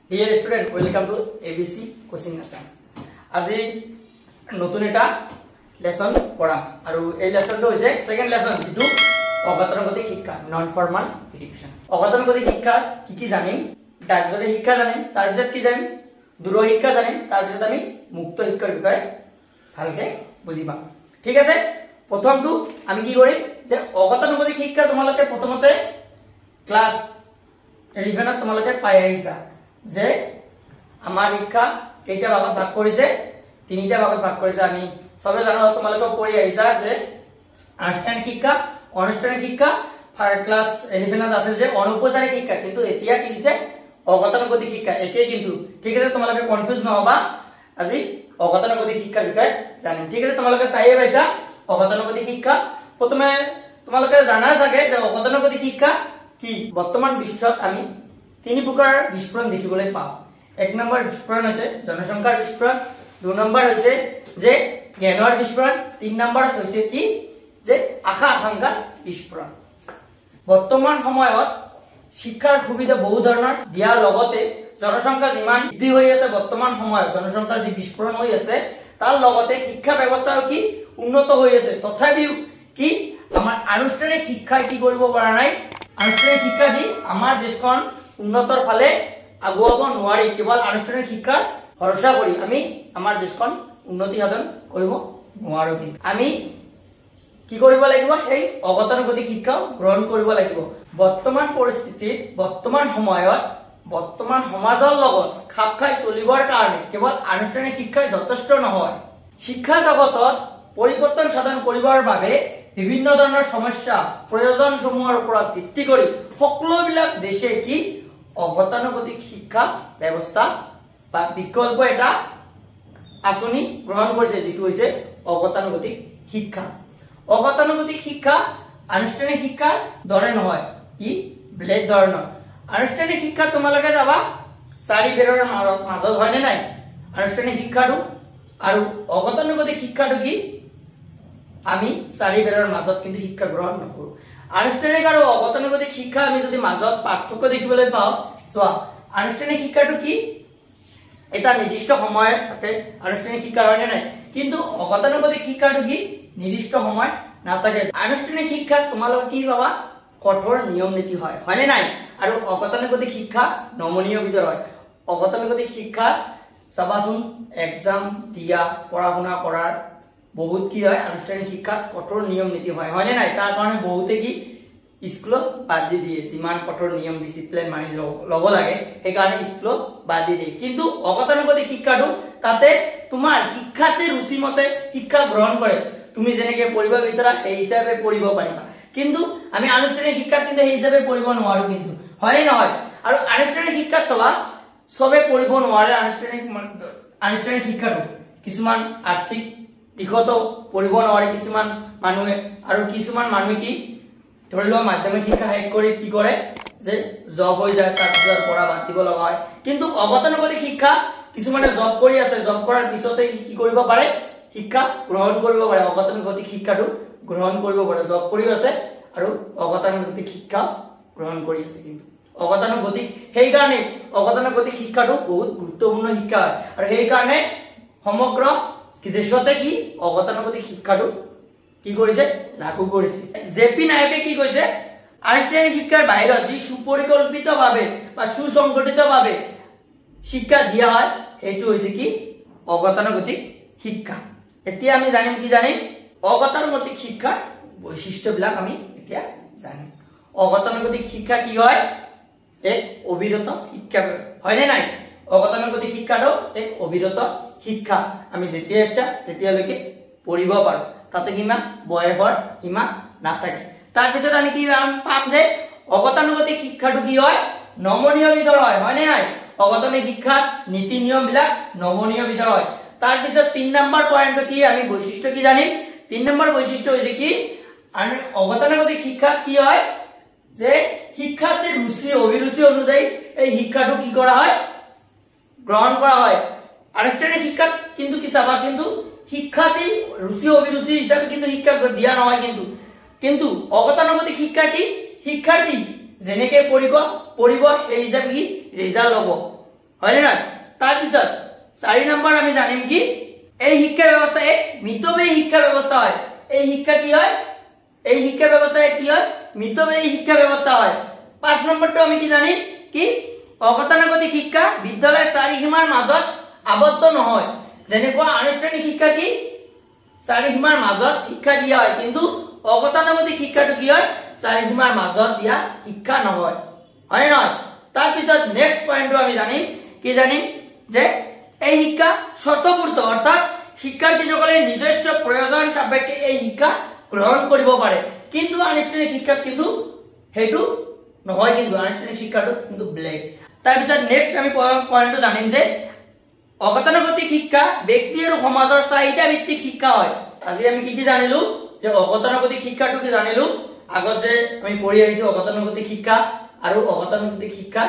Dear student, welcome to ABC Coaching Assam. আজি নতুন এটা লেসন পড়াম আৰু এই লেসনটো হৈছে সেকেন্ড লেসন যেটো অগতানুগতিক শিক্ষা নন ফৰ্মাল এডুকেশন। অগতানুগতিক শিক্ষা কি কি জানিম, ডাকজলে শিক্ষা জানিম, তাৰ পিছত কি জানিম, দূৰ শিক্ষা জানিম, তাৰ পিছত আমি মুক্ত শিক্ষাৰ বিষয়ে ভালকে বুজি পাম। ঠিক আছে, প্ৰথমটো আমি কি কৰিম যে অগতানুগতিক শিক্ষা তোমালোকে প্ৰথমতে ক্লাস 11 তোমালোকে পাই আহিছা যে আমাৰ শিক্ষা কেইটা ভাগত ভাগ কৰিছে, তিনিটা ভাগত ভাগ কৰিছে। আমি সবে জানো, তোমালোকে পঢ়ি আহিছা যে আনুষ্ঠানিক শিক্ষা, অনুষ্ঠানিক শিক্ষা, ক্লাস 11 আছিল যে অনৌপচাৰিক শিক্ষা, কিন্তু এতিয়া কি দিছে অগতানুগতিক শিক্ষা একেই কিন্তু। ঠিক আছে, তোমালোকে কনফিউজ নহবা, আজি অগতানুগতিক শিক্ষাৰ বিষয়ে জানিম। ঠিক আছে, তোমালোকে চাইয়ে পাইছা অগতানুগতিক শিক্ষা। প্ৰথমে তোমালোকে জানা চাগে যে অগতানুগতিক শিক্ষা কি। বৰ্তমান বিশ্বত আমি তিনি প্ৰকাৰ বিস্ফোৰণ দেখিবলৈ পাওঁ। এক নম্বৰ বিস্ফোৰণ হৈছে জনসংখ্যাৰ বিস্ফোৰণ, দুই নম্বৰ হৈছে যে জ্ঞানৰ বিস্ফোৰণ, তিন নম্বৰ হৈছে কি যে আশা আকাংক্ষাৰ বিস্ফোৰণ। বৰ্তমান সময়ত শিক্ষাৰ সুবিধা বহু ধৰণৰ দিয়াৰ লগতে জনসংখ্যা যিমান বৃদ্ধি হৈ আছে, বৰ্তমান সময়ত জনসংখ্যাৰ যি বিস্ফোৰণ হৈ আছে তাৰ লগতে শিক্ষা ব্যৱস্থাও কি উন্নত হৈ আছে। তথাপিও কি আমাৰ আনুষ্ঠানিক শিক্ষাই কি কৰিব পৰা নাই, আনুষ্ঠানিক শিক্ষা দি আমাৰ দেশখন উন্নতৰ ফালে আগুৱাব নোৱাৰি। কেৱল আনুষ্ঠানিক শিক্ষাৰ ভৰসা কৰি আমি আমাৰ দেশখন উন্নতি সাধন কৰিব নোৱাৰো। কিন্তু আমি কি কৰিব লাগিব, সেই অগতানুগতিক শিক্ষা গ্ৰহণ কৰিব লাগিব। বৰ্তমান পৰিস্থিতিত, বৰ্তমান সময়ত, বৰ্তমান সমাজৰ লগত খাপ খাই চলিবৰ কাৰণে কেৱল আনুষ্ঠানিক শিক্ষাই যথেষ্ট নহয়। শিক্ষা জগতত পৰিৱৰ্তন সাধন কৰিবৰ বাবে বিভিন্ন ধৰণৰ সমস্যা প্ৰয়োজনসমূহৰ ওপৰত ভিত্তি কৰি সকলোবিলাক দেশে কি অগতানুগতিক শিক্ষা ব্যৱস্থা বা বিকল্প এটা আঁচনি গ্ৰহণ কৰিছে, যেটো হৈছে অগতানুগতিক শিক্ষা। অগতানুগতিক শিক্ষা আনুষ্ঠানিক শিক্ষাৰ দৰে নহয়, ই বেলেগ ধৰণৰ। আনুষ্ঠানিক শিক্ষা তোমালোকে যাবা চাৰি বেৰৰ মাজত, হয়নে নাই আনুষ্ঠানিক শিক্ষাটো, আৰু অগতানুগতিক শিক্ষাটো কি আমি চাৰি বেৰৰ মাজত কিন্তু শিক্ষা গ্ৰহণ নকৰো। আনুষ্ঠানিক আৰু অগতানুগতিক শিক্ষা আমি যদি মাজত পাৰ্থক্য দেখিবলৈ পাওঁ, চোৱা আনুষ্ঠানিক শিক্ষাটো কি এটা নিৰ্দিষ্ট সময় থাকে আনুষ্ঠানিক শিক্ষা, হয়নে নাই, কিন্তু অগতানুগতিক শিক্ষাটো কি নিৰ্দিষ্ট সময় নাথাকে। আনুষ্ঠানিক শিক্ষাত তোমালোকে কি পাবা, কঠোৰ নিয়ম নীতি হয়, হয়নে নাই, আৰু অগতানুগতিক শিক্ষা নমনীয় বিধৰ হয়। অগতানুগতিক শিক্ষা চাবাচোন এক্সাম দিয়া, পঢ়া শুনা কৰাৰ বহুত কি হয়, আনুষ্ঠানিক শিক্ষাত কঠোৰ নিয়ম নীতি হয়, হয়নে নাই। তাৰ কাৰণে বহুতে কি স্কুলত বাদ দি দিয়ে, যিমান কঠোৰ নিয়ম ডিসিপ্লিন মানি ল'ব লাগে সেইকাৰণে স্কুলত বাদ দি দিয়ে। কিন্তু অগতানুগতিক শিক্ষাটো তাতে তোমাৰ শিক্ষাৰ্থীৰ ৰুচি মতে শিক্ষা গ্ৰহণ কৰে, তুমি যেনেকে পঢ়িব বিচাৰা সেই হিচাপে পঢ়িব পাৰিবা। কিন্তু আমি আনুষ্ঠানিক শিক্ষাত কিন্তু সেই হিচাপে পঢ়িব নোৱাৰো কিন্তু, হয়নে নহয়। আৰু আনুষ্ঠানিক শিক্ষাত চবা সবে পঢ়িব নোৱাৰে। আনুষ্ঠানিক শিক্ষাটো কিছুমান আৰ্থিক দিশতো পঢ়িব নোৱাৰে কিছুমান মানুহে, আৰু কিছুমান মানুহে কি ধৰি লোৱা মাধ্যমিক শিক্ষা শেষ কৰি কি কৰে যে জব হৈ যায়, তাৰপিছত পঢ়া বাদ দিব লগা হয়। কিন্তু অগতানুগতিক শিক্ষা কিছুমানে জব কৰি আছে, জব কৰাৰ পিছতে কি কৰিব পাৰে, শিক্ষা গ্ৰহণ কৰিব পাৰে, অগতানুগতিক শিক্ষাটো গ্ৰহণ কৰিব পাৰে। জব কৰিও আছে আৰু অগতানুগতিক শিক্ষা গ্ৰহণ কৰি আছে। কিন্তু অগতানুগতিক সেইকাৰণে অগতানুগতিক শিক্ষাটো বহুত গুৰুত্বপূৰ্ণ শিক্ষা হয়, আৰু সেইকাৰণে সমগ্ৰ দেশতে কি অগতানুগতিক শিক্ষাটো কি কৰিছে, লাগু কৰিছে। জেপি নায়কে কি কৈছে, আনুষ্ঠানিক শিক্ষাৰ বাহিৰত যি সুপৰিকল্পিতভাৱে বা সুসংগঠিতভাৱে শিক্ষা দিয়া হয় সেইটো হৈছে কি অগতানুগতিক শিক্ষা। এতিয়া আমি জানিম, কি জানিম, অগতানুগতিক শিক্ষাৰ বৈশিষ্ট্যবিলাক আমি এতিয়া জানিম। অগতানুগতিক শিক্ষা কি হয়, এক অবিৰত শিক্ষা, হয়নে নাই। অগতানুগতিক শিক্ষাটো এক অবিৰত শিক্ষা, আমি যেতিয়া ইচ্ছা তেতিয়ালৈকে পঢ়িব পাৰো, তাতে কিমান বয়সৰ সীমা নাথাকে। তাৰপিছত আমি কি পাম যে অগতানুগতিক শিক্ষাটো কি হয়, নমনীয় বিধৰ হয়, হয়নে নাই। অগতানুগতিক শিক্ষাৰ নীতি নিয়ম বিলাক নমনীয় বিধৰ হয়। তাৰপিছত 3 নম্বৰ পইণ্টটো কি, আমি বৈশিষ্ট্য কি জানিম। 3 নম্বৰ বৈশিষ্ট্য হৈছে কি, অগতানুগতিক শিক্ষা কি হয় যে শিক্ষাৰ্থীৰ ৰুচি অভিৰুচি অনুযায়ী এই শিক্ষাটো কি কৰা হয়, গ্ৰহণ কৰা হয়। আনুষ্ঠানিক শিক্ষাত কিন্তু কি চাবা, কিন্তু শিক্ষাৰ্থী ৰুচি অভিৰুচি হিচাপে কিন্তু শিক্ষা দিয়া নহয়। কিন্তু অগতানুগতিক শিক্ষা কি শিক্ষাৰ্থী যেনেকে পঢ়িব সেই হিচাপে কি ৰিজাল্ট হ'ব, হয় না তাৰ পিছত 4 নম্বৰ আমি জানিম কি এই শিক্ষা ব্যবস্থা এক মিতব্যয়ী শিক্ষা ব্যবস্থা হয় এই শিক্ষা কি হয় এই শিক্ষা ব্যবস্থা কি হয় মিতব্যয়ী শিক্ষা ব্যবস্থা হয় 5 নম্বৰটো আমি কি জানিম কি অগতানুগতিক শিক্ষা বিদ্যালয় চাৰিসীমাৰ মাজত আবদ্ধ নহয় যেনেকুৱা আনুষ্ঠানিক শিক্ষা কি চাৰিসীমাৰ মাজত শিক্ষা দিয়া হয় কিন্তু অগতানুগতিক শিক্ষাটো কি হয় চাৰিসীমাৰ মাজত দিয়া শিক্ষা নহয় হয় নহয় তাৰ পিছত নেক্সট পইণ্টটো আমি জানিম কি জানিম যে এই শিক্ষা স্বতঃপূৰ্ত অৰ্থাৎ শিক্ষাৰ্থীসকলে নিজস্ব প্ৰয়োজন সাপেক্ষে এই শিক্ষা গ্ৰহণ কৰিব পাৰে কিন্তু আনুষ্ঠানিক শিক্ষা কিন্তু হেতু নহয় কিন্তু আনুষ্ঠানিক শিক্ষাটো কিন্তু ব্লেক তাৰ পিছত নেক্সট আমি পইণ্টটো জানিম যে অগতানুগতিক শিক্ষা ব্যক্তি আৰু সমাজৰ চাহিদা ভিত্তিক শিক্ষা হয় আজি আমি কি জানিলো যে অগতানুগতিক শিক্ষাটো কি জানিলো আগত যে আমি পঢ়ি আহিছো অগতানুগতিক শিক্ষা আৰু অগতানুগতিক শিক্ষা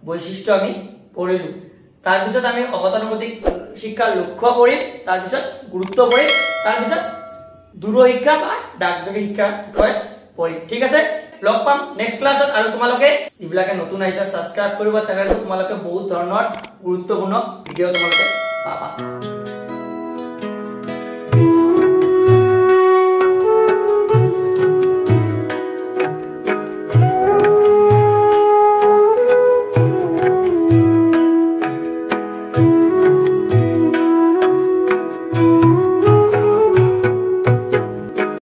বৈশিষ্ট্য আমি পঢ়িলো তাৰ পিছত আমি অগতানুগতিক শিক্ষাৰ লক্ষ্য পঢ়িম তাৰ পিছত গুৰুত্ব পঢ়িম তাৰ পিছত দূৰ শিক্ষা বা ডাকযোগে শিক্ষা বিষয়ে পঢ়িম ঠিক আছে লগ পাম নেক্সট ক্লাছত আৰু তোমালোকে যিবিলাকে নতুন আহিছে সাবস্ক্ৰাইব কৰিবা চেনেলটো তোমালোকে বহুত ধৰণৰ গুৰুত্বপূৰ্ণ ভিডিও তোমালোকে পাবা